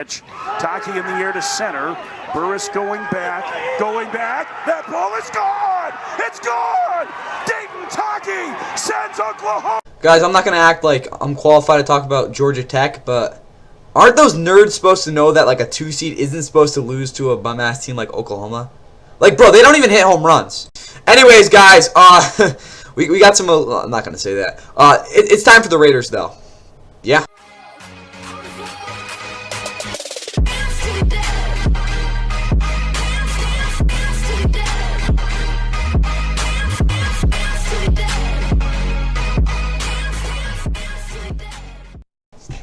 Taki in the air to center. Burris going back. That ball is gone. It's gone. Dayton Taki sends Oklahoma. Guys, I'm not going to act like I'm qualified to talk about Georgia Tech, but aren't those nerds supposed to know that like a 2 seed isn't supposed to lose to a bum-ass team like Oklahoma? Like, bro, they don't even hit home runs. Anyways, guys, we got some, I'm not going to say that. It's time for the Raiders, though. Yeah.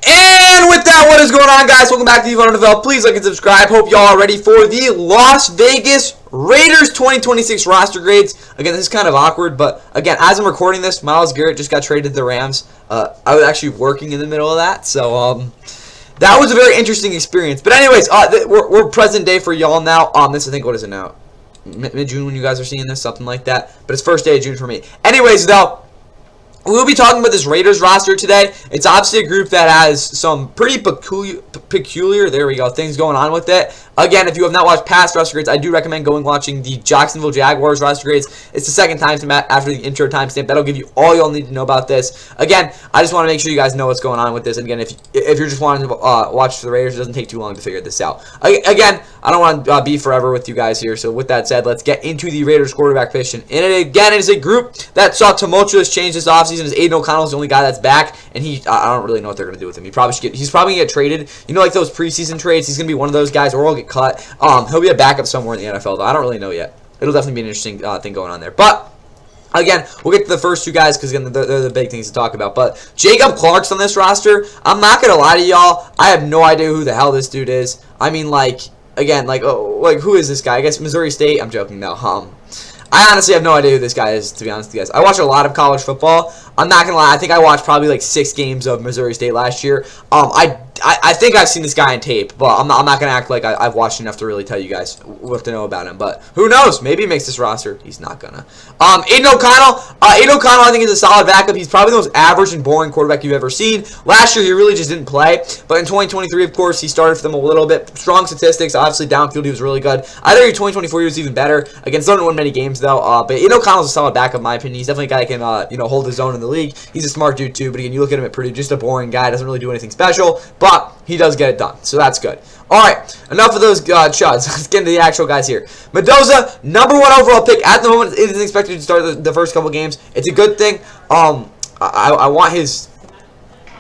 And with that, what is going on, guys? Welcome back to the NFL. Please like and subscribe. Hope y'all are ready for the Las Vegas Raiders 2026 roster grades. Again, this is kind of awkward, but again, as I'm recording this, Myles Garrett just got traded to the Rams. I was actually working in the middle of that, so that was a very interesting experience. But anyways, we're present day for y'all now. This, I think, what is it now? Mid-June when you guys are seeing this, something like that. But it's first day of June for me. Anyways, though, we'll be talking about this Raiders roster today. It's obviously a group that has some pretty peculiar, there we go, things going on with it. Again, if you have not watched past roster grades, I do recommend watching the Jacksonville Jaguars roster grades. It's the second timestamp after the intro timestamp. That'll give you all you'll need to know about this. Again, I just want to make sure you guys know what's going on with this. And again, if you're just wanting to watch the Raiders, it doesn't take too long to figure this out. Again, I don't want to be forever with you guys here. So with that said, let's get into the Raiders quarterback position. And it, again, is a group that saw tumultuous change this offseason. Aiden O'Connell's the only guy that's back, and I don't really know what they're going to do with him. He's probably going to get traded. You know, like those preseason trades, he's going to be one of those guys, or he'll get cut. He'll be a backup somewhere in the NFL, though. I don't really know yet. It'll definitely be an interesting thing going on there. But again, we'll get to the first two guys because, again, they're the big things to talk about. But Jacob Clark's on this roster. I'm not going to lie to y'all. I have no idea who the hell this dude is. I mean, who is this guy? I guess Missouri State. I'm joking now. I honestly have no idea who this guy is, to be honest with you guys. I watch a lot of college football. I'm not going to lie. I think I watched probably like 6 games of Missouri State last year. I think I've seen this guy on tape, but I'm not going to act like I've watched enough to really tell you guys what to know about him. But who knows? Maybe he makes this roster. He's not going to. Aiden O'Connell. Aiden O'Connell, I think, is a solid backup. He's probably the most average and boring quarterback you've ever seen. Last year, he really just didn't play. But in 2023, of course, he started for them a little bit. Strong statistics. Obviously, downfield, he was really good. I think in 2024, he was even better. Again, still didn't win many games, though. But Aiden O'Connell's a solid backup, in my opinion. He's definitely a guy that can hold his own in the league. He's a smart dude, too. But again, you look at him at Purdue, just a boring guy. Doesn't really do anything special. But he does get it done, so that's good. All right, enough of those chuds. Let's get into the actual guys here. Mendoza, #1 overall pick at the moment, isn't expected to start the first couple games. It's a good thing. I want his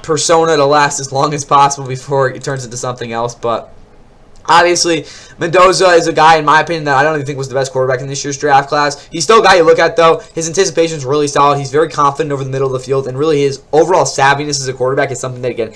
persona to last as long as possible before it turns into something else, but obviously, Mendoza is a guy, in my opinion, that I don't even think was the best quarterback in this year's draft class. He's still a guy you look at, though. His anticipation is really solid. He's very confident over the middle of the field, and really his overall savviness as a quarterback is something that, again,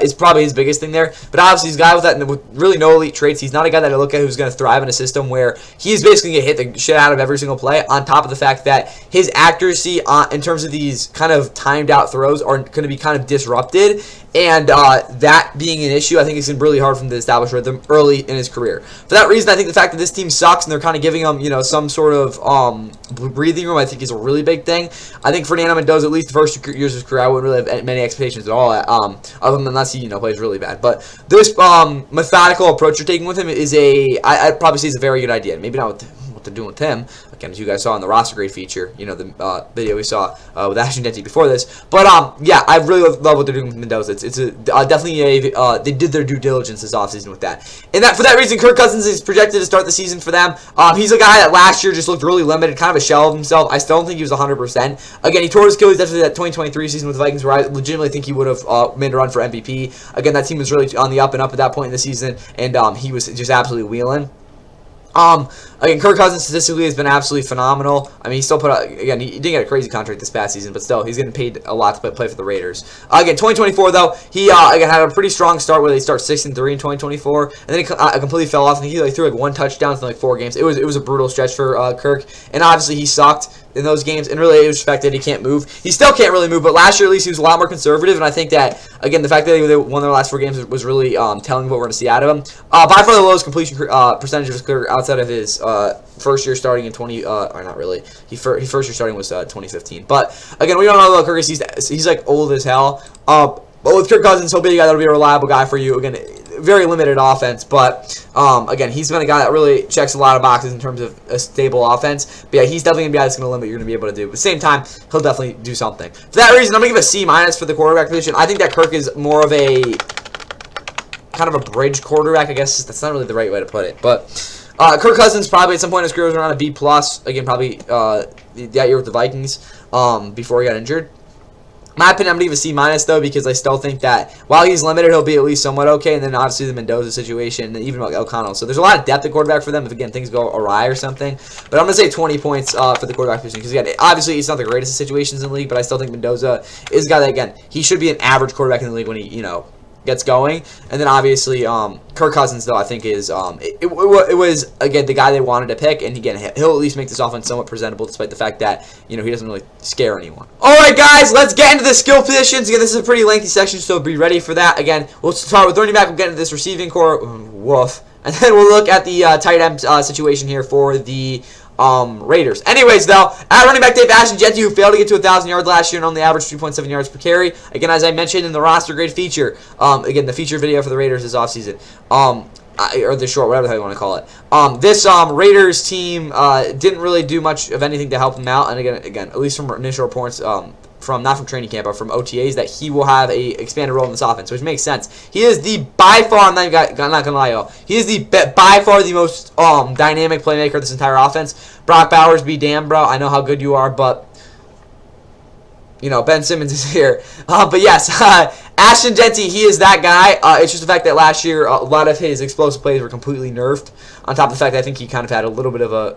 is probably his biggest thing there. But obviously, he's a guy with really no elite traits. He's not a guy that I look at who's going to thrive in a system where he's basically going to hit the shit out of every single play, on top of the fact that his accuracy in terms of these kind of timed-out throws are going to be kind of disrupted. And that being an issue, I think it's going to be really hard for him to establish rhythm early in his career. For that reason, I think the fact that this team sucks and they're kind of giving him, some sort of breathing room, I think is a really big thing. I think Fernando Mendoza, at least the first 2 years of his career, I wouldn't really have many expectations at all, other than unless he, plays really bad. But this methodical approach you're taking with him is I'd probably say is a very good idea. Maybe not with what they're doing with him, again, as you guys saw in the roster grade feature, the video we saw with Ashton Denty before this. But yeah, I really love what they're doing with Mendoza. It's definitely they did their due diligence this offseason with that. And for that reason, Kirk Cousins is projected to start the season for them. He's a guy that last year just looked really limited, kind of a shell of himself. I still don't think he was 100%. Again, he tore his Achilles after that 2023 season with the Vikings, where I legitimately think he would have made a run for MVP. Again, that team was really on the up and up at that point in the season, and he was just absolutely wheeling. Again, Kirk Cousins statistically has been absolutely phenomenal. I mean, he still put out, again, he didn't get a crazy contract this past season, but still, he's getting paid a lot to play for the Raiders. Again, 2024, though, he again had a pretty strong start where they start 6-3 in 2024, and then he completely fell off. I think he threw 1 touchdown in 4 games. It was a brutal stretch for Kirk, and obviously he sucked in those games, and really it was respected. He can't move. He still can't really move, but last year at least he was a lot more conservative, and I think that, again, the fact that they won their last 4 games was really telling what we're going to see out of him. By far the lowest completion percentage of his career outside of his first year starting in or not really. His first year starting was 2015. But again, we don't know about Kirk. He's like old as hell. But with Kirk Cousins, he'll be a guy that'll be a reliable guy for you. Again, very limited offense, but again, he's been a guy that really checks a lot of boxes in terms of a stable offense. But yeah, he's definitely gonna be a guy that's gonna limit what you're gonna be able to do. But at the same time, he'll definitely do something. For that reason, I'm gonna give a C- for the quarterback position. I think that Kirk is more of a kind of a bridge quarterback. I guess that's not really the right way to put it, but Kirk Cousins probably at some point in his career was around a B+. Again, probably that year with the Vikings before he got injured. In my opinion, I'm going to give a C- though, because I still think that while he's limited, he'll be at least somewhat okay. And then obviously the Mendoza situation, and even O'Connell. So there's a lot of depth at quarterback for them if, again, things go awry or something. But I'm going to say 20 points for the quarterback position. Because, again, obviously it's not the greatest of situations in the league, but I still think Mendoza is a guy that, again, he should be an average quarterback in the league when he, gets going. And then obviously Kirk Cousins, though, I think is it was again the guy they wanted to pick, and again he'll at least make this offense somewhat presentable despite the fact that he doesn't really scare anyone. Alright guys, let's get into the skill positions. Again, this is a pretty lengthy section, so be ready for that. Again, we'll start with running back, we'll get into this receiving core, woof, and then we'll look at the tight end situation here for the Raiders. Anyways, though, at running back, Dave Ashton Jeanty, who failed to get to 1,000 yards last year and only averaged 3.7 yards per carry. Again, as I mentioned in the roster grade feature, again, the feature video for the Raiders this offseason, or the short, whatever the hell you want to call it. This Raiders team didn't really do much of anything to help him out, and again, at least from initial reports, not from training camp, but from OTAs, that he will have a expanded role in this offense, which makes sense. He is by far, I'm not gonna lie, y'all, he is by far the most dynamic playmaker of this entire offense. Brock Bowers, be damned, bro. I know how good you are, but Ben Simmons is here. But yes, Ashton Jeanty, he is that guy. It's just the fact that last year a lot of his explosive plays were completely nerfed. On top of the fact that I think he kind of had a little bit of a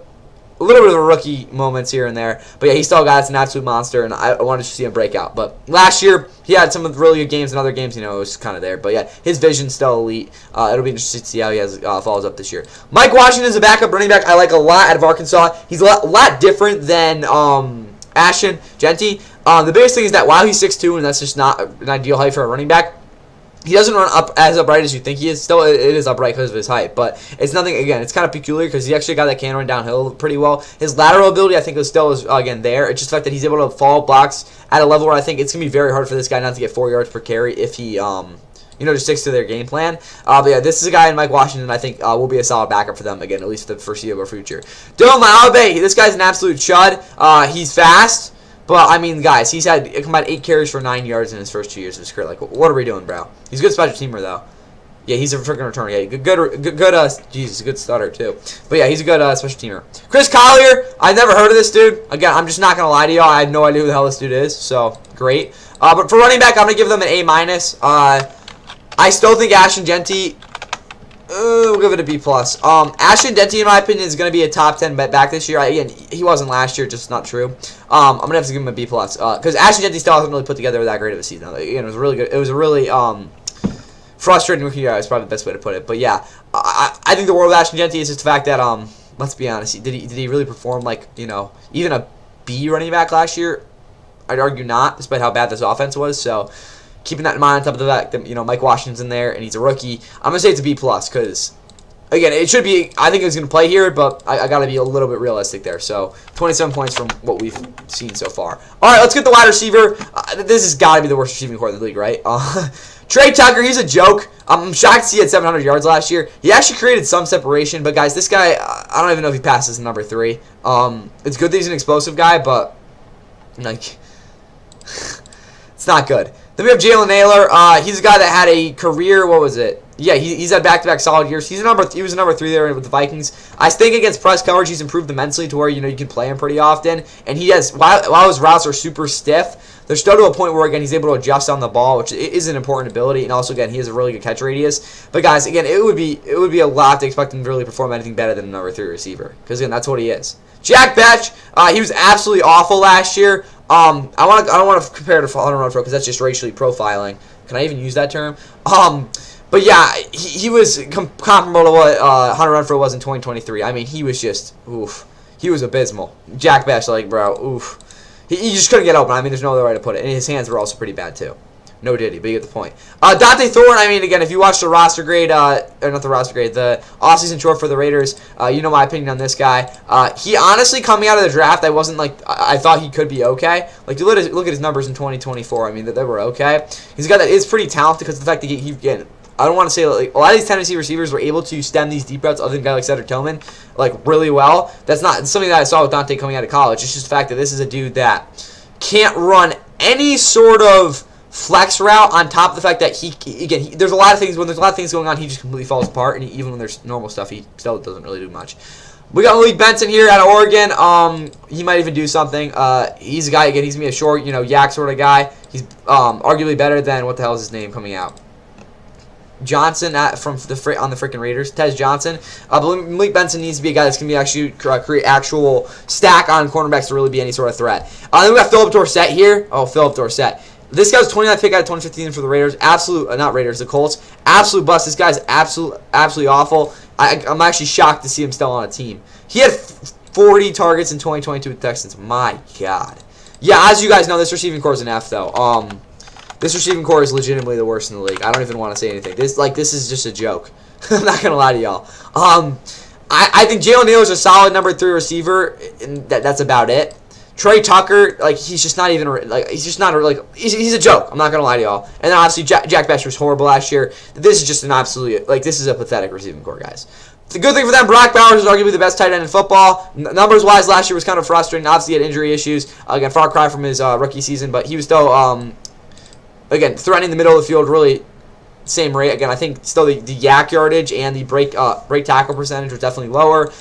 rookie moments here and there. But yeah, he still got an absolute monster, and I wanted to see him break out. But last year, he had some of the really good games, and other games, it was kind of there. But yeah, his vision's still elite. It'll be interesting to see how he follows up this year. Mike Washington is a backup running back I like a lot out of Arkansas. He's a lot different than Ashton Jeanty. The biggest thing is that while he's 6'2", and that's just not an ideal height for a running back, he doesn't run up as upright as you think he is. Still, it is upright because of his height, but it's nothing. Again, it's kind of peculiar because he's actually a guy that can run downhill pretty well. His lateral ability, I think, is still again there. It's just the fact that he's able to follow blocks at a level where I think it's gonna be very hard for this guy not to get 4 yards per carry if he just sticks to their game plan. But yeah, this is a guy in Mike Washington I think will be a solid backup for them, again, at least for the foreseeable future. Dylan Malabe, this guy's an absolute chud. He's fast. But, I mean, guys, he's had combined 8 carries for 9 yards in his first 2 years of his career. Like, what are we doing, bro? He's a good special teamer, though. Yeah, he's a freaking returner. Yeah, Jesus, good stutter, too. But, yeah, he's a good special teamer. Chris Collier, I've never heard of this dude. Again, I'm just not going to lie to y'all. I have no idea who the hell this dude is, so great. But for running back, I'm going to give them an A-. I still think Ashton Jeanty... we'll give it a B+. Ashton Jeanty, in my opinion, is going to be a top 10 back this year. Again, he wasn't last year, just not true. I'm going to have to give him a B+. Because Ashton Jeanty still hasn't really put together that great of a season. Again, it was really good. It was a really frustrating rookie year. Is probably the best way to put it. But yeah, I think the world of Ashton Jeanty is just the fact that let's be honest, did he really perform like even a B running back last year? I'd argue not, despite how bad this offense was. So keeping that in mind, on top of the fact that Mike Washington's in there and he's a rookie, I'm gonna say it's a B+. Because again, it should be. I think he's gonna play here, but I gotta be a little bit realistic there. So 27 points from what we've seen so far. All right, let's get the wide receiver. This has got to be the worst receiving core in the league, right? Trey Tucker, he's a joke. I'm shocked to see he had 700 yards last year. He actually created some separation, but guys, this guy, I don't even know if he passes number 3. It's good that he's an explosive guy, but like, it's not good. Then we have Jalen Naylor. He's a guy that had a career. What was it? Yeah, he's had back-to-back solid years. He was a number 3 there with the Vikings. I think against press coverage, he's improved immensely to where you can play him pretty often. And he has while his routes are super stiff, they're still to a point where again he's able to adjust on the ball, which is an important ability. And also again he has a really good catch radius. But guys, again it would be a lot to expect him to really perform anything better than a number 3 receiver, because again that's what he is. Jack Betch, he was absolutely awful last year. I don't want to compare to Hunter Renfrow because that's just racially profiling. Can I even use that term? But yeah, he was comparable to what Hunter Renfrow was in 2023. I mean, he was just, oof. He was abysmal. Jack Betch, like, bro, oof. He just couldn't get open. I mean, there's no other way to put it. And his hands were also pretty bad, too. No diddy, but you get the point. Dante Thorne, I mean, again, if you watch the roster grade, or not the roster grade, the offseason chart for the Raiders, you know my opinion on this guy. He honestly, coming out of the draft, I thought he could be okay. Like, look at his numbers in 2024. I mean, they were okay. He's a guy that is pretty talented because of the fact that he again, I don't want to say like a lot of these Tennessee receivers were able to stem these deep routes other than a guy like Cedric Tillman like really well. That's not something that I saw with Dante coming out of college. It's just the fact that this is a dude that can't run any sort of flex route on top of the fact that there's a lot of things going on, he just completely falls apart, and even when there's normal stuff, he still doesn't really do much. We got Malik Benson here out of Oregon. He might even do something. He's a guy, again, he's going to be a short, yak sort of guy. He's arguably better than, what the hell is his name coming out? Johnson on the freaking Raiders. Tez Johnson. Malik Benson needs to be a guy that's going to be actually create actual stack on cornerbacks to really be any sort of threat. Then we got Philip Dorsett here. Oh, Philip Dorsett. This guy was 29th pick out of 2015 for the Raiders. The Colts. Absolute bust. This guy's absolutely awful. I'm actually shocked to see him still on a team. He had 40 targets in 2022 with the Texans. My God. Yeah, as you guys know, this receiving core is an F, though. This receiving core is legitimately the worst in the league. I don't even want to say anything. This is just a joke. I'm not going to lie to y'all. I think Jalen Neal is a solid number 3 receiver, and that's about it. Trey Tucker, he's just not even, he's a joke. I'm not going to lie to y'all. And then obviously Jack Best was horrible last year. This is just an absolute, this is a pathetic receiving core, guys. The good thing for them, Brock Bowers is arguably the best tight end in football. Numbers-wise, last year was kind of frustrating. Obviously, he had injury issues. Again, far cry from his rookie season, but he was still, again, threatening the middle of the field really same rate. Again, I think still the yak yardage and the break tackle percentage was definitely lower.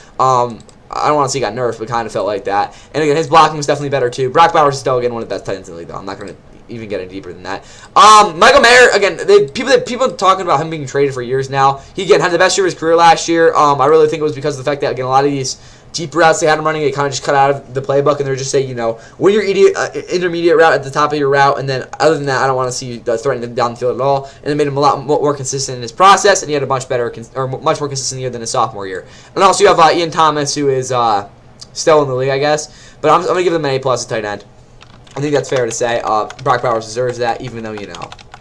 I don't want to say he got nerfed, but kind of felt like that. And again, his blocking was definitely better too. Brock Bowers is still, again, one of the best tight ends in the league, though. I'm not going to even get any deeper than that. Michael Mayer, again, people talking about him being traded for years now. He, again, had the best year of his career last year. I really think it was because of the fact that, again, a lot of these deep routes they had him running, they kind of just cut out of the playbook, and they're just saying, when your intermediate route at the top of your route, and then other than that, I don't want to see you threatening them down the field at all. And it made him a lot more consistent in his process, and he had a much more consistent year than his sophomore year. And also you have Ian Thomas, who is still in the league, I guess, but I'm going to give him an A+ at tight end. I think that's fair to say. Brock Bowers deserves that, even though,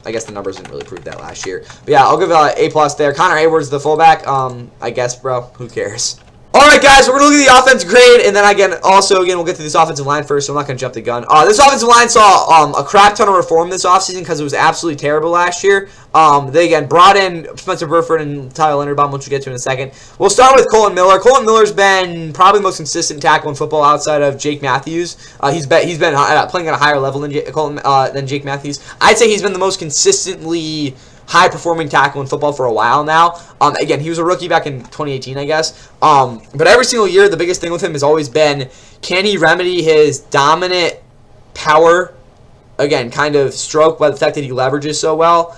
I guess the numbers didn't really prove that last year. But yeah, I'll give A+ there. Connor Hayward's the fullback. I guess, bro, who cares? Alright, guys, we're going to look at the offense grade, and then, again, we'll get to this offensive line first, so I'm not going to jump the gun. This offensive line saw a crap ton of reform this offseason because it was absolutely terrible last year. They, again, brought in Spencer Burford and Tyler Linderbaum, which we'll get to in a second. We'll start with Colton Miller. Colton Miller's been probably the most consistent tackle in football outside of Jake Matthews. He's been playing at a higher level than Jake Matthews. I'd say he's been the most consistently high-performing tackle in football for a while now. Again, he was a rookie back in 2018, I guess. But every single year, the biggest thing with him has always been, can he remedy his dominant power, again, kind of stroke by the fact that he leverages so well,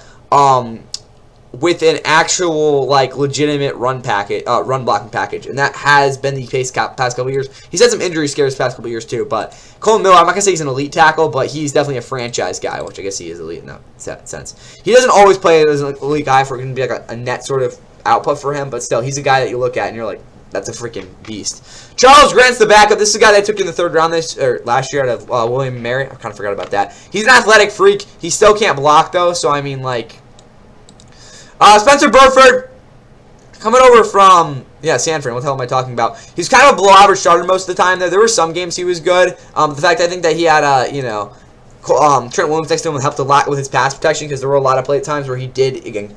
with an actual, legitimate run blocking package. And that has been the case past couple years. He's had some injury scares past couple years, too. But Colton Miller, I'm not going to say he's an elite tackle, but he's definitely a franchise guy, which I guess he is elite in that sense. He doesn't always play as an elite guy for it to be a net sort of output for him, but still, he's a guy that you look at and you're like, that's a freaking beast. Charles Grant's the backup. This is a guy that I took in the 3rd round last year out of William & Mary. I kind of forgot about that. He's an athletic freak. He still can't block, though, so I mean, Spencer Burford, coming over from, San Fran. What the hell am I talking about? He's kind of a below-average starter most of the time. There were some games he was good. The fact I think that he had, Trent Williams next to him helped a lot with his pass protection because there were a lot of play times where he did, again,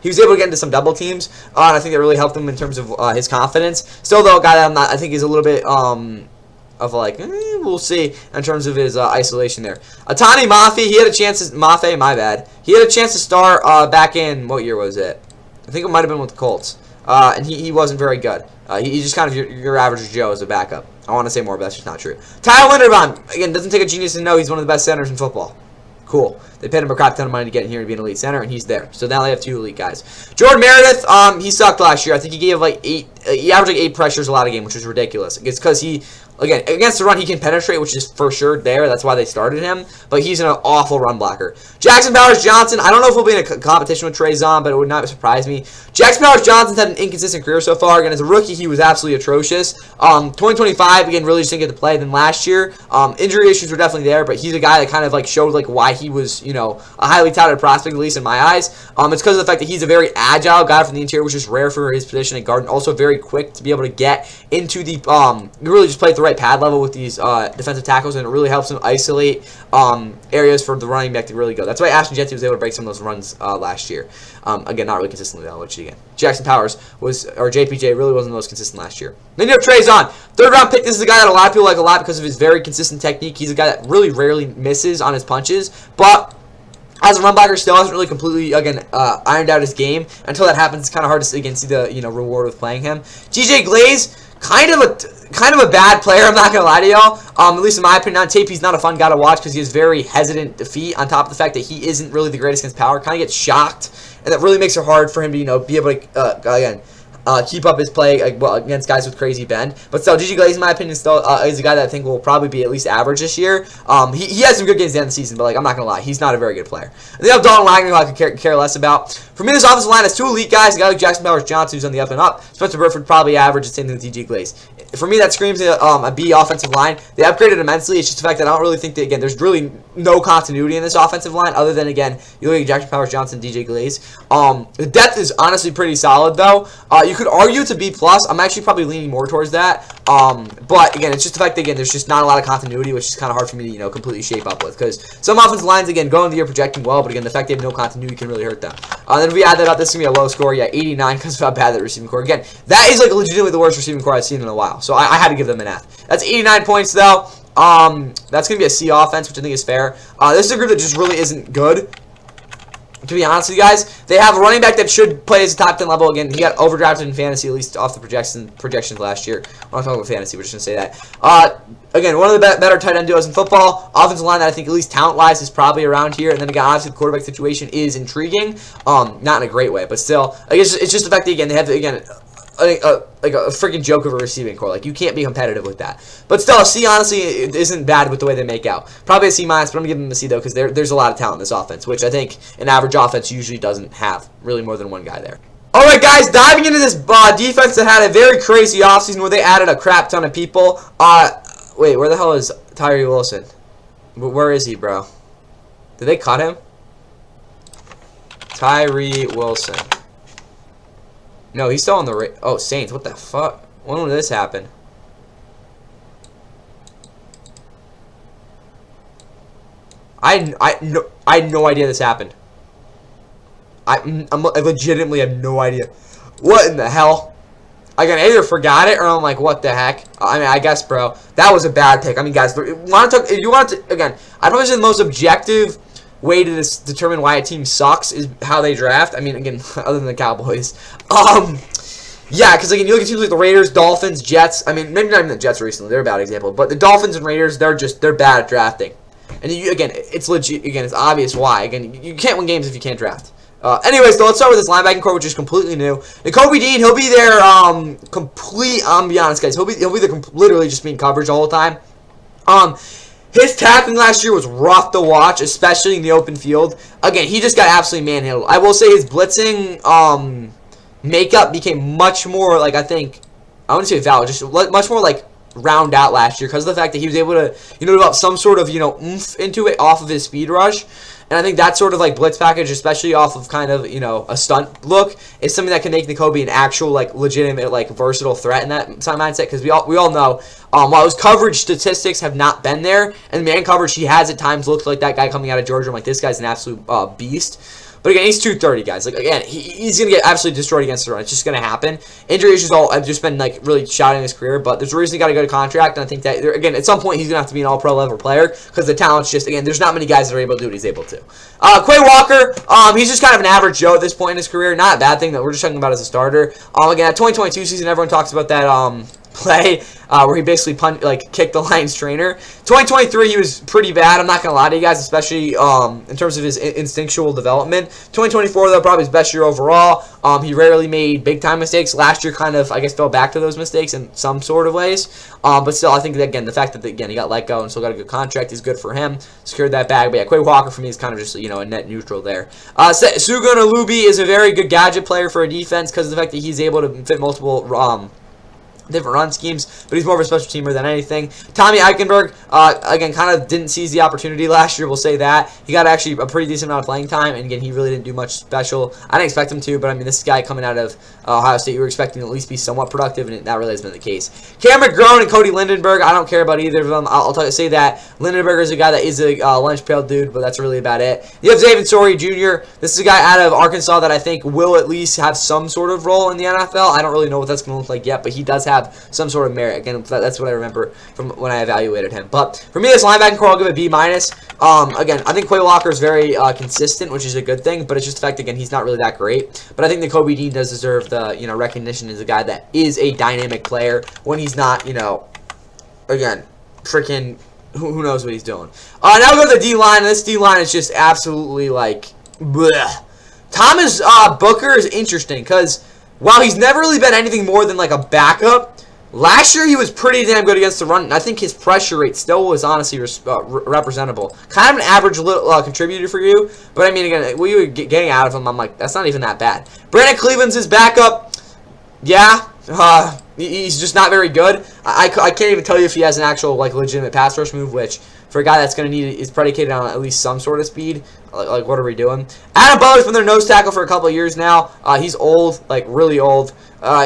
he was able to get into some double teams, and I think that really helped him in terms of his confidence. Still, though, a guy that I think he's a little bit we'll see in terms of his isolation there. Atani Mafi, he had a chance to, he had a chance to start back in, what year was it? I think it might have been with the Colts, and he wasn't very good. He's just kind of your average Joe as a backup. I want to say more, but that's just not true. Tyler Linderbaum, again, doesn't take a genius to know he's one of the best centers in football. Cool. They paid him a crap ton of money to get in here to be an elite center, and he's there. So now they have 2 elite guys. Jordan Meredith, he sucked last year. I think he gave he averaged 8 pressures a lot of game, which was ridiculous. It's because he, again, against the run, he can penetrate, which is for sure there. That's why they started him. But he's an awful run blocker. Jackson Powers-Johnson, I don't know if he'll be in a competition with Trey Zahn, but it would not surprise me. Jackson Powers-Johnson's had an inconsistent career so far. Again, as a rookie, he was absolutely atrocious. 2025, again, really just didn't get to play. Then last year, injury issues were definitely there, but he's a guy that kind of showed why he was, a highly touted prospect, at least in my eyes. It's because of the fact that he's a very agile guy from the interior, which is rare for his position at guard, and also very quick to be able to get into the, really just play at the right pad level with these defensive tackles, and it really helps him isolate areas for the running back to really go. That's why Ashton Jeanty was able to break some of those runs last year. Again, not really consistently though, which again, Jackson Powers was, or JPJ really wasn't the most consistent last year. Then you have Trezon, 3rd round pick. This is a guy that a lot of people like a lot because of his very consistent technique. He's a guy that really rarely misses on his punches, but as a run blocker, still hasn't really completely, again, ironed out his game. Until that happens, it's kind of hard to, again, see the, reward with playing him. GJ Glaze, kind of a bad player, I'm not going to lie to y'all. At least in my opinion, on tape, he's not a fun guy to watch because he has very hesitant defeat, on top of the fact that he isn't really the greatest against power. Kind of gets shocked, and that really makes it hard for him to, be able to, again, keep up his play against guys with crazy bend. But still, GG Glaze, in my opinion, still is a guy that I think will probably be at least average this year. He has some good games at the end of the season, but I'm not going to lie, he's not a very good player. And then you have Dalton Wagner, who I could care less about. For me, this offensive line has 2 elite guys, a guy like Jackson Powers-Johnson, who's on the up and up. Spencer Burford probably average, the same thing with GG Glaze. For me, that screams a B offensive line. They upgraded immensely. It's just the fact that I don't really think that, again, there's really no continuity in this offensive line other than, again, you look at Jackson Powers-Johnson, DJ Glaze. The depth is honestly pretty solid, though. You could argue it's a B+. I'm actually probably leaning more towards that. But, again, it's just the fact that, again, there's just not a lot of continuity, which is kind of hard for me to, completely shape up with. Because some offensive lines, again, go into the year projecting well, but, again, the fact they have no continuity can really hurt them. Then if we add that up, this is going to be a low score. Yeah, 89 because of how bad that receiving core. Again, that is, legitimately the worst receiving core I've seen in a while. So I had to give them an F. That's 89 points, though. That's going to be a C offense, which I think is fair. This is a group that just really isn't good. To be honest with you guys, they have a running back that should play as a top 10 level. Again, he got overdrafted in fantasy, at least off the projections last year. We're not talking about fantasy, we're just going to say that. Again, one of the better tight end duos in football. Offensive line that I think, at least talent-wise, is probably around here. And then, again, obviously, the quarterback situation is intriguing. Not in a great way, but still. I guess it's just the fact that, again, they have, again, like a freaking joke of a receiving core. You can't be competitive with that. But still, a C, honestly, it isn't bad with the way they make out. Probably a C-, but I'm going to give them a C, though, because there's a lot of talent in this offense, which I think an average offense usually doesn't have really more than one guy there. Alright, guys, diving into this defense that had a very crazy offseason where they added a crap ton of people. Wait, where the hell is Tyree Wilson? Where is he, bro? Did they cut him? Tyree Wilson. No, he's still on the oh, Saints. What the fuck? When did this happen? I had no idea this happened. I legitimately have no idea. What in the hell? I either forgot it or I'm like, what the heck? I mean, I guess, bro, that was a bad pick. I mean, guys, if you want to, again, I don't know if it's the most objective way to determine why a team sucks is how they draft. I mean, again, other than the Cowboys. Yeah, because again, you look at teams like the Raiders, Dolphins, Jets. I mean, maybe not even the Jets recently. They're a bad example. But the Dolphins and Raiders, they're bad at drafting. And again, it's legit. Again, it's obvious why. Again, you can't win games if you can't draft. Anyways, though, let's start with this linebacking core, which is completely new. Nakobe Dean, he'll be there. Complete. I'm be honest, guys. He'll be there literally just being coverage the whole time. His tackling last year was rough to watch, especially in the open field. Again, he just got absolutely manhandled. I will say his blitzing makeup became much more, I wouldn't say valid, just much more, round out last year because of the fact that he was able to, develop some sort of, oomph into it off of his speed rush. And I think that sort of, blitz package, especially off of kind of, a stunt look, is something that can make Nakobe an actual, legitimate, versatile threat in that mindset. Because we all know, while his coverage statistics have not been there, and man coverage, he has at times looked like that guy coming out of Georgia. I'm like, this guy's an absolute beast. But again, he's 230, guys. Again, he's going to get absolutely destroyed against the run. It's just going to happen. Injury issues have just been, really shouting his career. But there's a reason he got to go to contract. And I think that, again, at some point, he's going to have to be an all-pro level player. Because the talent's just, again, there's not many guys that are able to do what he's able to. Quay Walker, he's just kind of an average Joe at this point in his career. Not a bad thing that we're just talking about as a starter. Again, that 2022 season, everyone talks about that play where he basically kicked the Lions trainer. 2023, he was pretty bad. I'm not going to lie to you guys, especially in terms of his instinctual development. 2024, though, probably his best year overall. He rarely made big-time mistakes. Last year kind of, I guess, fell back to those mistakes in some sort of ways. But still, I think that, again, the fact that, again, he got let go and still got a good contract is good for him. Secured that bag. But, yeah, Quay Walker, for me, is kind of just, a net neutral there. Sugun Alubi is a very good gadget player for a defense because of the fact that he's able to fit multiple different run schemes, but he's more of a special teamer than anything. Tommy Eichenberg, again, kind of didn't seize the opportunity last year, we'll say that. He got actually a pretty decent amount of playing time, and again, he really didn't do much special. I didn't expect him to, but I mean, this guy coming out of Ohio State, you were expecting to at least be somewhat productive, and that really has been the case. Cameron McGrone and Cody Lindenberg, I don't care about either of them. I'll say that Lindenberg is a guy that is a lunch pail dude, but that's really about it. You have David Sorey Jr. This is a guy out of Arkansas that I think will at least have some sort of role in the NFL. I don't really know what that's going to look like yet, but he does have some sort of merit. Again, that's what I remember from when I evaluated him. But for me, this linebacking core, I'll give it B-. Again, I think Quay Walker is very consistent, which is a good thing, but it's just the fact, again, he's not really that great. But I think that Kobe Dean does deserve the, recognition as a guy that is a dynamic player when he's not, again, freaking, who knows what he's doing. Now we go to the D-line, and this D-line is just absolutely, like, bleh. Thomas Booker is interesting because while he's never really been anything more than, like, a backup, last year he was pretty damn good against the run, and I think his pressure rate still was honestly representable. Kind of an average little contributor for you, but I mean, again, we were getting out of him, I'm like, that's not even that bad. Brandon Cleveland's his backup. Yeah, he's just not very good. I can't even tell you if he has an actual, like, legitimate pass rush move, which for a guy that's going to need it is predicated on at least some sort of speed. Like, what are we doing? Adam Butler's been their nose tackle for a couple of years now. He's old, like, really old.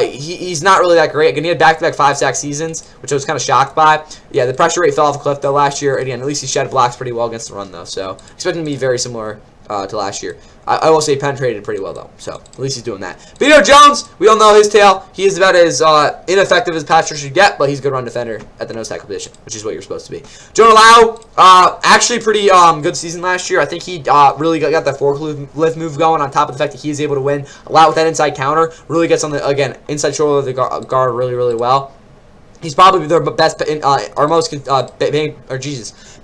He's not really that great. Again, he had back-to-back 5-sack seasons, which I was kind of shocked by. Yeah, the pressure rate fell off a cliff, though, last year. Again, at least he shed blocks pretty well against the run, though. So, expect him to be very similar to last year. I will say penetrated pretty well, though. So, at least he's doing that. Vito Jones, we all know his tale. He is about as ineffective as pass rusher should get, but he's a good run defender at the nose tackle position, which is what you're supposed to be. Jonah Lau, actually pretty good season last year. I think he really got that forklift move going on top of the fact that he is able to win a lot with that inside counter. Really gets on the, again, inside shoulder of the guard really, really well. He's probably the best,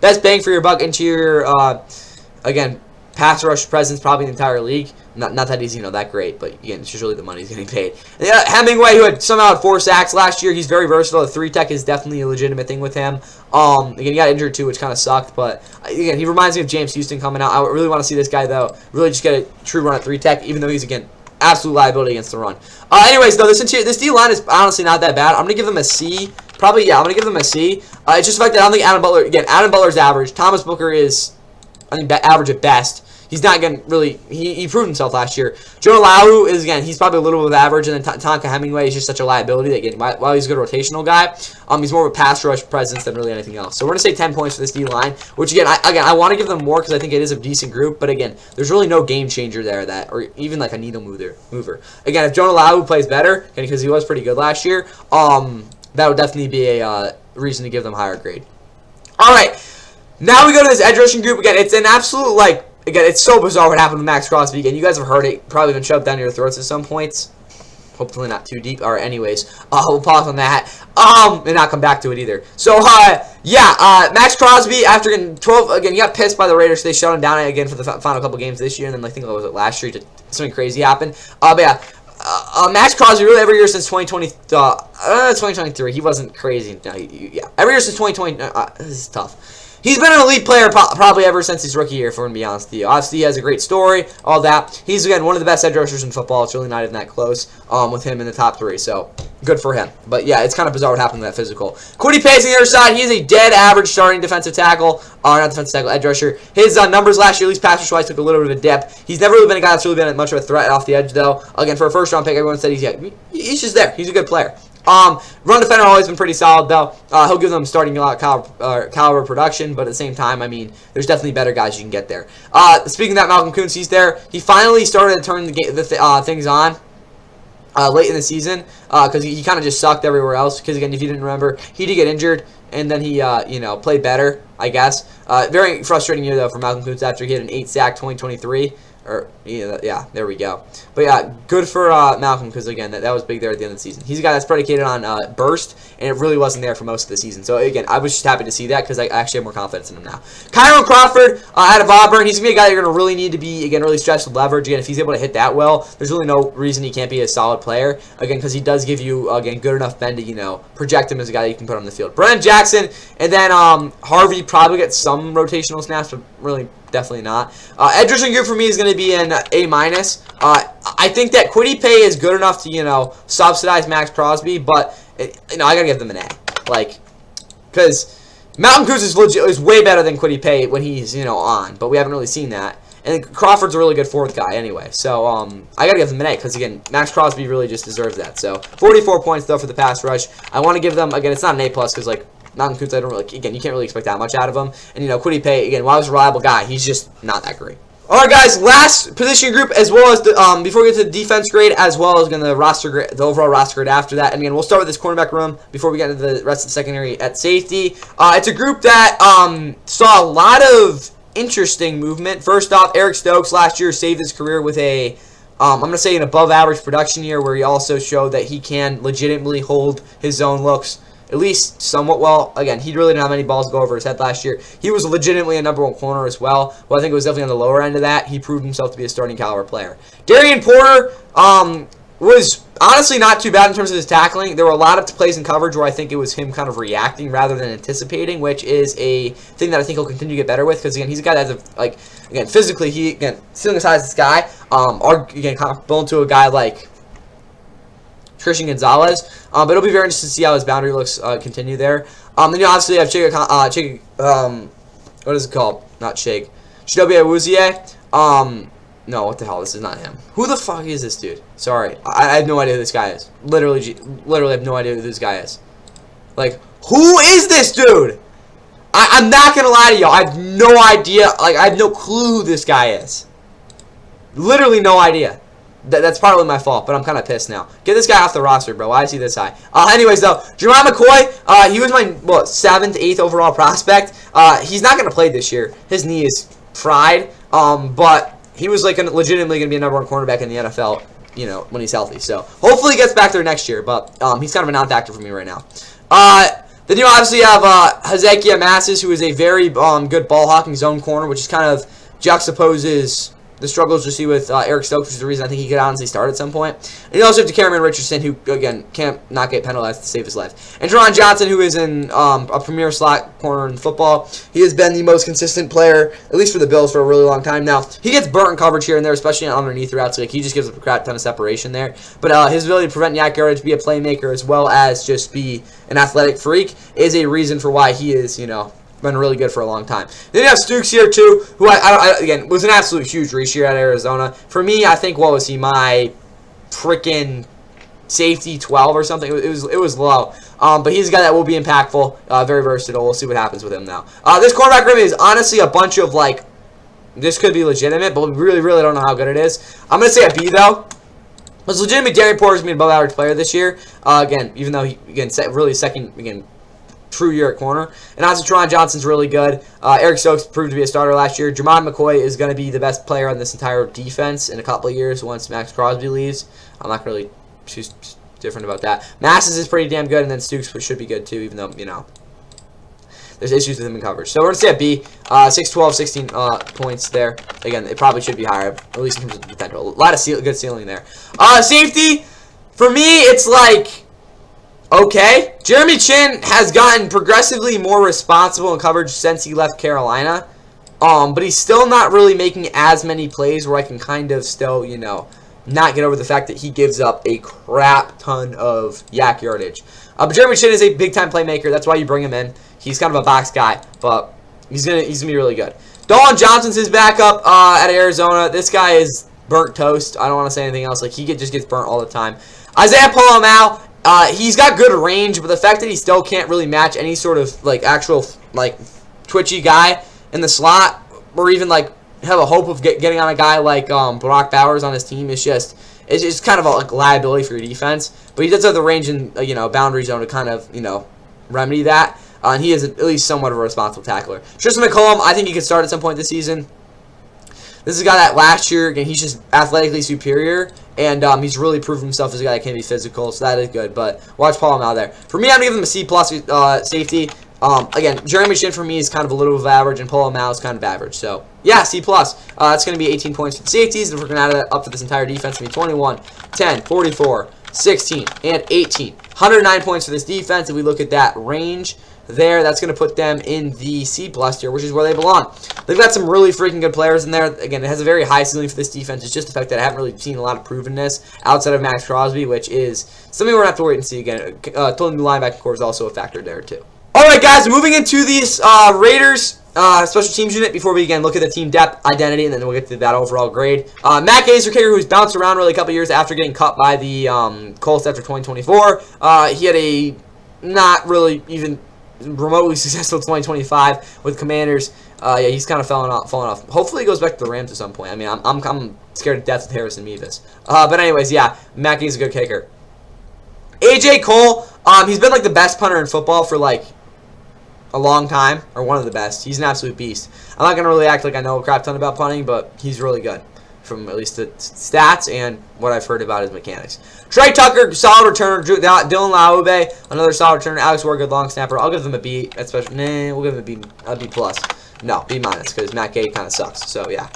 best bang for your buck interior, again, pass rush presence probably in the entire league. Not that he's, that great, but again, it's just really the money he's getting paid. Hemingway, who had somehow had 4 sacks last year, he's very versatile. The 3-tech is definitely a legitimate thing with him. Again, he got injured too, which kind of sucked, but again, he reminds me of James Houston coming out. I really want to see this guy, though, really just get a true run at 3-tech, even though he's, again, absolute liability against the run. Anyways, though, this D-line is honestly not that bad. I'm going to give them a C. Probably, yeah, I'm going to give them a C. It's just the fact that I don't think Adam Butler's average. Thomas Booker is, I think, average at best. He's not going to really, he proved himself last year. Jonah Lau is, again, he's probably a little bit of average, and then Tonka Hemingway is just such a liability that, again, while he's a good rotational guy, he's more of a pass rush presence than really anything else. So we're going to say 10 points for this D-line, which, again, I want to give them more because I think it is a decent group, but, again, there's really no game changer there or even, like, a needle mover. Again, if Jonah Lau plays better, because he was pretty good last year, that would definitely be a reason to give them a higher grade. All right, now we go to this edge rushing group. Again, it's an absolute, like, again, it's so bizarre what happened with Max Crosby. Again, you guys have heard it, probably been shoved down your throats at some points. Hopefully not too deep. All right, anyways, we'll pause on that, and not come back to it either. So, Max Crosby, after getting 12, again, he got pissed by the Raiders, so they shut him down again for the final couple games this year, and then I think it was last year, something crazy happened. But yeah, Max Crosby, really every year since 2023, he wasn't crazy. No, yeah, every year since 2020, this is tough. He's been an elite player probably ever since his rookie year, if we're going to be honest with you. Obviously, he has a great story, all that. He's, again, one of the best edge rushers in football. It's really not even that close with him in the top 3, so good for him. But, yeah, it's kind of bizarre what happened to that physical. Kwity Paye's on the other side. He is a dead average starting defensive tackle, not defensive tackle, edge rusher. His numbers last year, at least pass rush-wise, took a little bit of a dip. He's never really been a guy that's really been much of a threat off the edge, though. Again, for a first-round pick, everyone said he's just there. He's a good player. Run defender always been pretty solid, though. He'll give them starting caliber production, but at the same time, I mean, there's definitely better guys you can get there. Speaking of that, Malcolm Kuntz, he's there. He finally started to turn things on late in the season because he kind of just sucked everywhere else. Because, again, if you didn't remember, he did get injured, and then he, played better, I guess. Very frustrating year, though, for Malcolm Kuntz after he had an 8-sack 2023. Yeah, there we go. But yeah, good for Malcolm because, again, that was big there at the end of the season. He's a guy that's predicated on burst, and it really wasn't there for most of the season. So, again, I was just happy to see that because I actually have more confidence in him now. Kyron Crawford out of Auburn, he's going to be a guy you're going to really need to be, again, really stretched with leverage. Again, if he's able to hit that well, there's really no reason he can't be a solid player. Again, because he does give you, again, good enough bend to, project him as a guy that you can put on the field. Brennan Jackson, and then Harvey probably gets some rotational snaps, but really definitely not. Edge rushing group for me is going to be an A-. I think that Kwity Paye is good enough to, subsidize Max Crosby, but you know, I gotta give them an A. Like, because Mountain Cruz is way better than Kwity Paye when he's, you know, on, but we haven't really seen that. And Crawford's a really good fourth guy anyway. So, I gotta give them an A, because, again, Max Crosby really just deserves that. So, 44 points, though, for the pass rush. I want to give them, again, it's not an A+, because, like, Mountain Cruz, I don't really, again, you can't really expect that much out of him. And, you know, Kwity Paye, again, while he's a reliable guy, he's just not that great. Alright, guys, last position group, as well as the, before we get to the defense grade, as well as the roster grade, the overall roster grade after that. And again, we'll start with this cornerback room before we get into the rest of the secondary at safety. It's a group that saw a lot of interesting movement. First off, Eric Stokes last year saved his career with a, I'm going to say an above-average production year, where he also showed that he can legitimately hold his zone looks at least somewhat well. Again, he really didn't have many balls go over his head last year. He was legitimately a #1 corner as well. Well, I think it was definitely on the lower end of that. He proved himself to be a starting caliber player. Darian Porter was honestly not too bad in terms of his tackling. There were a lot of plays in coverage where I think it was him kind of reacting rather than anticipating, which is a thing that I think he'll continue to get better with, because, again, he's a guy that has a, like, again, physically, he, again, ceiling as high as this guy, again, comparable to a guy like Christian Gonzalez, but it'll be very interesting to see how his boundary looks continue there. Then you obviously have what is it called? Not Chidobe Awuzie. No, what the hell? This is not him. Who the fuck is this dude? Sorry, I have no idea who this guy is. Literally have no idea who this guy is. Like, who is this dude? I'm not gonna lie to y'all. I have no idea. Like, I have no clue who this guy is. Literally no idea. That's partly my fault, but I'm kind of pissed now. Get this guy off the roster, bro. Why is he this high? Anyways, though, Jeremiah McCoy, he was my, 7th, 8th overall prospect. He's not going to play this year. His knee is fried, but he was, like, legitimately going to be a #1 cornerback in the NFL, you know, when he's healthy. So, hopefully he gets back there next year, but he's kind of a non-factor for me right now. Then you obviously have Hezekiah Masses, who is a very good ball-hawking zone corner, which is kind of juxtaposes the struggles you see with Eric Stokes, which is the reason I think he could honestly start at some point. And you also have Cameron Richardson, who, again, can't not get penalized to save his life. And Jerron Johnson, who is in a premier slot corner in football. He has been the most consistent player, at least for the Bills, for a really long time now. He gets burnt in coverage here and there, especially on underneath routes. Like, he just gives up a crap ton of separation there. But his ability to prevent yak yardage, be a playmaker, as well as just be an athletic freak, is a reason for why he is, you know, been really good for a long time. Then you have Stukes here too, who again was an absolute huge reach here at Arizona. For me, I think, what was he, my freaking safety 12 or something? It was low. But he's a guy that will be impactful, very versatile. We'll see what happens with him now. This cornerback room is honestly a bunch of, like, this could be legitimate, but we really don't know how good it is. I'm gonna say a B though. It's legitimate. Darian Porter's been an above average player this year. Again, even though he really second true year at corner. And obviously, Jerron Johnson's really good. Eric Stokes proved to be a starter last year. Jeremiah McCoy is going to be the best player on this entire defense in a couple of years once Max Crosby leaves. I'm not really too different about that. Masses is pretty damn good, and then Stukes should be good too, even though, you know, there's issues with him in coverage. So we're going to say a B. 6'12", 16 points there. Again, it probably should be higher, at least in terms of the potential. A lot of good ceiling there. Safety, for me, it's like, okay. Jeremy Chin has gotten progressively more responsible in coverage since he left Carolina. But he's still not really making as many plays where I can kind of still, you know, not get over the fact that he gives up a crap ton of yak yardage. But Jeremy Chin is a big-time playmaker. That's why you bring him in. He's kind of a box guy, but he's gonna be really good. Dolan Johnson's his backup at Arizona. This guy is burnt toast. I don't want to say anything else. Like, he just gets burnt all the time. Isaiah Palomau. He's got good range, but the fact that he still can't really match any sort of, like, actual, like, twitchy guy in the slot, or even, like, have a hope of getting on a guy like Brock Bowers on his team is just, it's just kind of a, like, liability for your defense. But he does have the range and, you know, boundary zone to kind of, you know, remedy that. And he is at least somewhat of a responsible tackler. Tristan McCollum, I think he could start at some point this season. This is a guy that last year, again, he's just athletically superior, and he's really proven himself as a guy that can be physical, so that is good. But watch Paul out there. For me, I'm going to give him a C+ safety. Again, Jeremy Chin for me is kind of a little of average, and Paul Mao is kind of average. So, yeah, C+. It's going to be 18 points for the safeties, and if we're going to add that up for this entire defense, it's going to be 21, 10, 44, 16, and 18. 109 points for this defense if we look at that range. there. That's going to put them in the C+ tier, which is where they belong. They've got some really freaking good players in there. Again, it has a very high ceiling for this defense. It's just the fact that I haven't really seen a lot of provenness outside of Max Crosby, which is something we're going to have to wait and see again. Totally new linebacker core is also a factor there, too. All right, guys, moving into these Raiders special teams unit before we again look at the team depth, identity, and then we'll get to that overall grade. Matt Gay's kicker, who's bounced around really a couple years after getting cut by the Colts after 2024. He had a not really even remotely successful 2025 with Commanders. Yeah, he's kind of falling off. Hopefully, he goes back to the Rams at some point. I mean, I'm scared to death with Harrison Mevis. But anyways, yeah, Matt Gay's a good kicker. AJ Cole, he's been like the best punter in football for like a long time, or one of the best. He's an absolute beast. I'm not going to really act like I know a crap ton about punting, but he's really good from at least the stats and what I've heard about his mechanics. Trey Tucker, solid returner. Dylan Laube, another solid returner. Alex Ward, good long snapper. I'll give them a B. Especially, we'll give them a B plus. No, B minus, because Matt Gay kind of sucks. So yeah,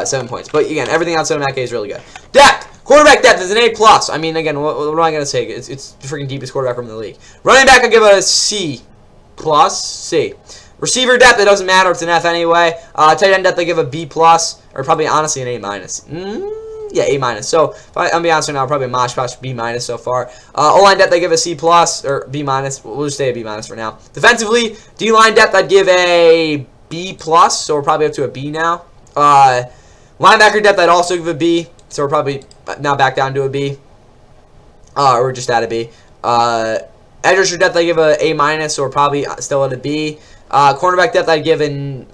7 points. But again, everything outside of Matt Gay is really good. Depth, quarterback depth is an A plus. I mean, again, what am I going to say? It's the freaking deepest quarterback room in the league. Running back, I'll give it a C plus. C. Receiver depth, it doesn't matter. It's an F anyway. Tight end depth, I give a B plus, or probably honestly an A minus. Yeah, A minus. So I'll be honest right now, probably a Mosh Posh B minus so far. O-line depth, I give a C plus or B minus. We'll just say a B minus for now. Defensively, D-line depth, I'd give a B plus. So we're probably up to a B now. Linebacker depth, I'd also give a B. So we're probably now back down to a B. Or just at a B. Edge rusher depth, I give a A minus. So we're probably still at a B. Cornerback depth, I'd give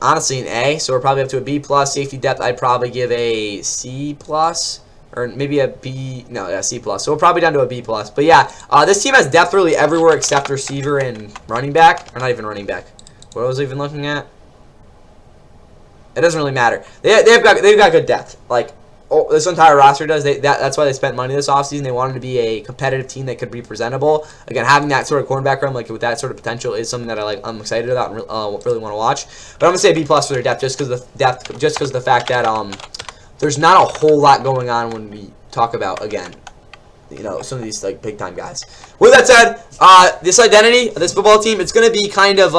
honestly an A, so we're probably up to a B plus. Safety depth, I'd probably give a C plus, or maybe a B. No, yeah, C plus. So we're probably down to a B plus. But yeah, this team has depth really everywhere except receiver and running back, or not even running back. What was I even looking at? It doesn't really matter. They've got good depth. Like this entire roster does. That's why they spent money this offseason. They wanted to be a competitive team that could be presentable. Again, having that sort of cornerback room, like with that sort of potential, is something that I'm excited about and really want to watch. But I'm gonna say B plus for their depth, just because of the fact that there's not a whole lot going on when we talk about again, some of these like big time guys. With that said, this identity of this football team, it's gonna be kind of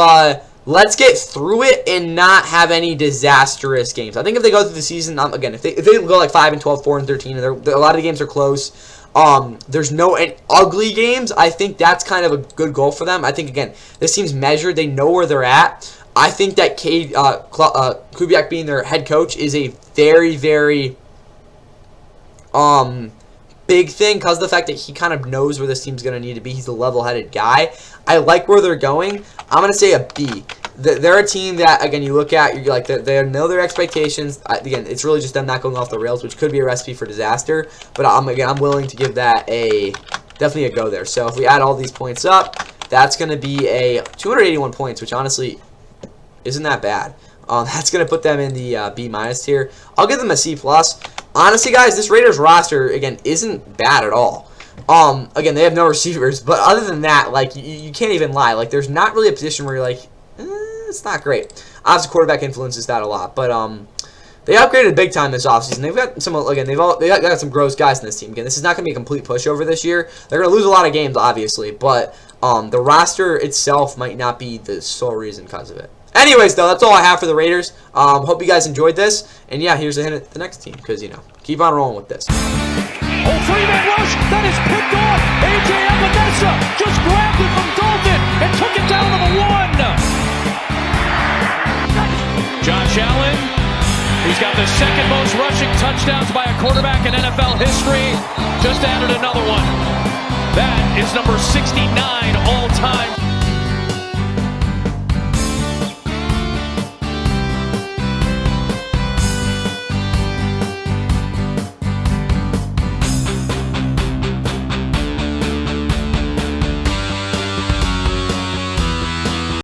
let's get through it and not have any disastrous games. I think if they go through the season, again, if they go like 5-12, 4-13, and a lot of the games are close, there's no ugly games, I think that's kind of a good goal for them. I think, again, this team's measured. They know where they're at. I think that Kubiak being their head coach is a very, very big thing because of the fact that he kind of knows where this team's going to need to be. He's a level-headed guy. I like where they're going. I'm going to say a B. They're a team that, again, you look at, you're like, they know their expectations. Again, it's really just them not going off the rails, which could be a recipe for disaster. But I'm willing to give that definitely a go there. So if we add all these points up, that's going to be a 281 points, which honestly isn't that bad. That's going to put them in the B minus tier. I'll give them a C plus. Honestly, guys, this Raiders roster, again, isn't bad at all. Again, they have no receivers, but other than that, like, you can't even lie. Like, there's not really a position where you're like, it's not great. Obviously, quarterback influences that a lot, but they upgraded big time this offseason. They've got some, again, they got some gross guys in this team. Again, this is not going to be a complete pushover this year. They're going to lose a lot of games, obviously, but the roster itself might not be the sole reason because of it. Anyways, though, that's all I have for the Raiders. Hope you guys enjoyed this. And, yeah, here's a hint at the next team because, keep on rolling with this. Oh, three-man rush. That is picked off. A.J. Epinesa just grabbed it from Dalton and took it down to the 1. Josh Allen, he's got the second most rushing touchdowns by a quarterback in NFL history. Just added another one. That is number 69 all-time.